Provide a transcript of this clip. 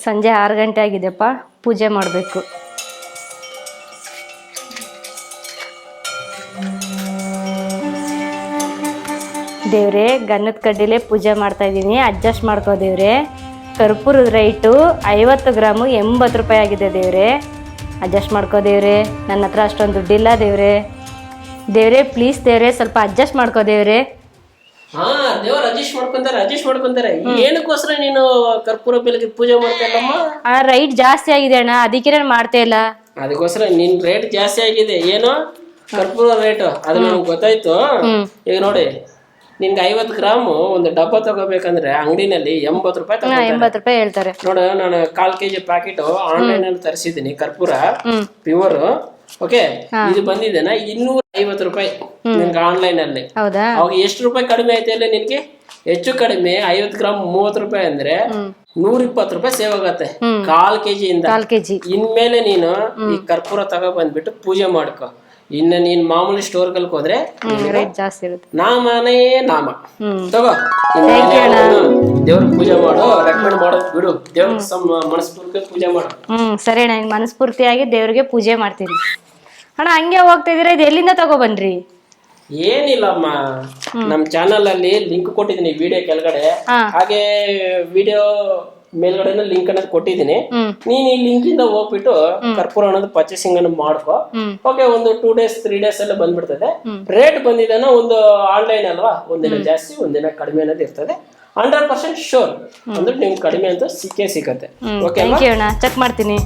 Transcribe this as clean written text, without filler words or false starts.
ಸಂಜೆ 6 ಗಂಟೆ ಆಗಿದೆಪ್ಪ, ಪೂಜೆ ಮಾಡಬೇಕು. ದೇವ್ರೆ, ಗನ್ನದ ಕಡ್ಡಿಲೆ ಪೂಜೆ ಮಾಡ್ತಾ ಇದ್ದೀನಿ, ಅಡ್ಜಸ್ಟ್ ಮಾಡ್ಕೋ ದೇವ್ರೆ. ಕರ್ಪೂರದ ರೈಟು 50 ಗ್ರಾಮು 80 ರೂಪಾಯಿ ಆಗಿದೆ ದೇವ್ರೆ, ಅಡ್ಜಸ್ಟ್ ಮಾಡ್ಕೋ ದೇವ್ರೆ. ನನ್ನ ಹತ್ರ ಅಷ್ಟೊಂದು ದುಡ್ಡಿಲ್ಲ ದೇವ್ರೆ. ದೇವ್ರೆ ಪ್ಲೀಸ್ ದೇವ್ರೆ, ಸ್ವಲ್ಪ ಅಡ್ಜಸ್ಟ್ ಮಾಡ್ಕೋ ದೇವ್ರೆ. ಹಾ, ದೇವ್ರ ಅಡ್ಜಸ್ಟ್ ಮಾಡ್ಕೊಂತಾರೆ. ಏನಕ್ಕೋಸ್ಕರ ನೀನು ಕರ್ಪೂರ ಬೆಳಗ್ಗೆ ಪೂಜೆ ಮಾಡ್ತಾ ಇಲ್ಲಮ್ಮ? ಆ ರೈಟ್ ಜಾಸ್ತಿ ಆಗಿದೆ ಅಣ್ಣ, ಅದಕ್ಕೆ ನಾನು ಮಾಡ್ತಾ ಇಲ್ಲ. ಅದಕ್ಕೋಸ್ಕರ ನಿನ್ ರೇಟ್ ಜಾಸ್ತಿ ಆಗಿದೆ. ಏನು ಕರ್ಪೂರ ರೇಟ್ ಅದು ನನಗೆ ಗೊತ್ತಾಯ್ತು. ಈಗ ನೋಡಿ, ನಿನ್ಗೆ 50 ಗ್ರಾಮು ಒಂದು ಡಬ್ಬ ತಗೋಬೇಕಂದ್ರೆ ಅಂಗಡಿನಲ್ಲಿ 80 ರೂಪಾಯಿ 80 ರೂಪಾಯಿ ಹೇಳ್ತಾರೆ. ನೋಡು, ನಾನು 1/4 kg ಪ್ಯಾಕೆಟ್ ಆನ್ಲೈನ್ ಅಲ್ಲಿ ತರಿಸಿದ್ದೀನಿ ಕರ್ಪೂರ ಪ್ಯೂರ್. ಓಕೆ, ಇದು ಬಂದಿದ್ದೇನಾ 250 ರೂಪಾಯಿ ನಿನ್ಗೆ ಆನ್ಲೈನ್ ಅಲ್ಲಿ. ಹೌದಾ? ಅವಾಗ ಎಷ್ಟು ರೂಪಾಯಿ ಕಡಿಮೆ ಐತೆ ಅಲ್ಲ ನಿನ್ಗೆ? ಹೆಚ್ಚು ಕಡಿಮೆ 50 ಗ್ರಾಮ್ 30 ರೂಪಾಯಿ ಅಂದ್ರೆ 120 ರೂಪಾಯಿ ಸೇವ್ ಆಗತ್ತೆ 1/4 kg ಇಂದ. 1/4 kg ಇನ್ಮೇಲೆ ನೀನು ಈ ಕರ್ಪೂರ ತಗೋ ಬಂದ್ಬಿಟ್ಟು ಪೂಜೆ ಮಾಡ್ಕೊ. ಇನ್ನ ನೀನ್ ಮಾಮೂಲಿ ಸ್ಟೋರ್ಗಳಿಗೆ ಹೋದ್ರೆ ರೇಟ್ ಜಾಸ್ತಿ ಇರುತ್ತೆ. ನಾಮನೇ ನಾಮ ತಗೋ. ದೇವ್ರ ಪೂಜೆ ಮಾಡು, ರೆಕಮೆಂಡ್ ಮಾಡೋದು ಬಿಡು. ದೇವ್ರ ಮನಸ್ಪೂರ್ತಿ ಪೂಜೆ ಮಾಡು. ಸರಿ ಅಣ್ಣ, ಮನಸ್ಫೂರ್ತಿಯಾಗಿ ದೇವ್ರಿಗೆ ಪೂಜೆ ಮಾಡ್ತೀನಿ. ಅಣ್ಣ ಹಂಗೆ ಹೋಗ್ತಾ ಇದೀರಾ, ಇದು ಎಲ್ಲಿಂದ ತಗೊಬನ್ರಿ? ಏನಿಲ್ಲಮ್ಮ, ನಮ್ ಚಾನಲ್ ಅಲ್ಲಿ ಲಿಂಕ್ ಕೊಟ್ಟಿದ್ದೀನಿ ವಿಡಿಯೋ ಕೆಳಗಡೆ, ಹಾಗೆ ವಿಡಿಯೋ ಮೇಲ್ಗಡೆ ಲಿಂಕ್ ಅನ್ನೋದು ಕೊಟ್ಟಿದ್ದೀನಿ. ನೀನ್ ಈ ಲಿಂಕ್ ಇಂದ ಹೋಗ್ಬಿಟ್ಟು ಕರ್ಪೂರ ಅನ್ನೋದು ಪರ್ಚೇಸಿಂಗ್ ಅನ್ನು ಮಾಡ್ಕೊ. ಓಕೆ, ಒಂದು 2 days 3 days ಎಲ್ಲ ಬಂದ್ಬಿಡ್ತದೆ. ರೇಟ್ ಬಂದಿದ್ದಾನ ಒಂದು ಆನ್ಲೈನ್ ಅಲ್ವಾ, ಒಂದಿನ ಜಾಸ್ತಿ ಒಂದಿನ ಕಡಿಮೆ ಅನ್ನೋದು ಇರ್ತದೆ. 100% ಶೋರ್ ಅಂದ್ರೆ ನಿಮ್ಗೆ ಕಡಿಮೆ ಅಂತ ಸಿಕ್ಕೇ ಸಿಕ್ಕತ್ತೆ. ಓಕೆ, ಚೆಕ್ ಮಾಡ್ತೀನಿ.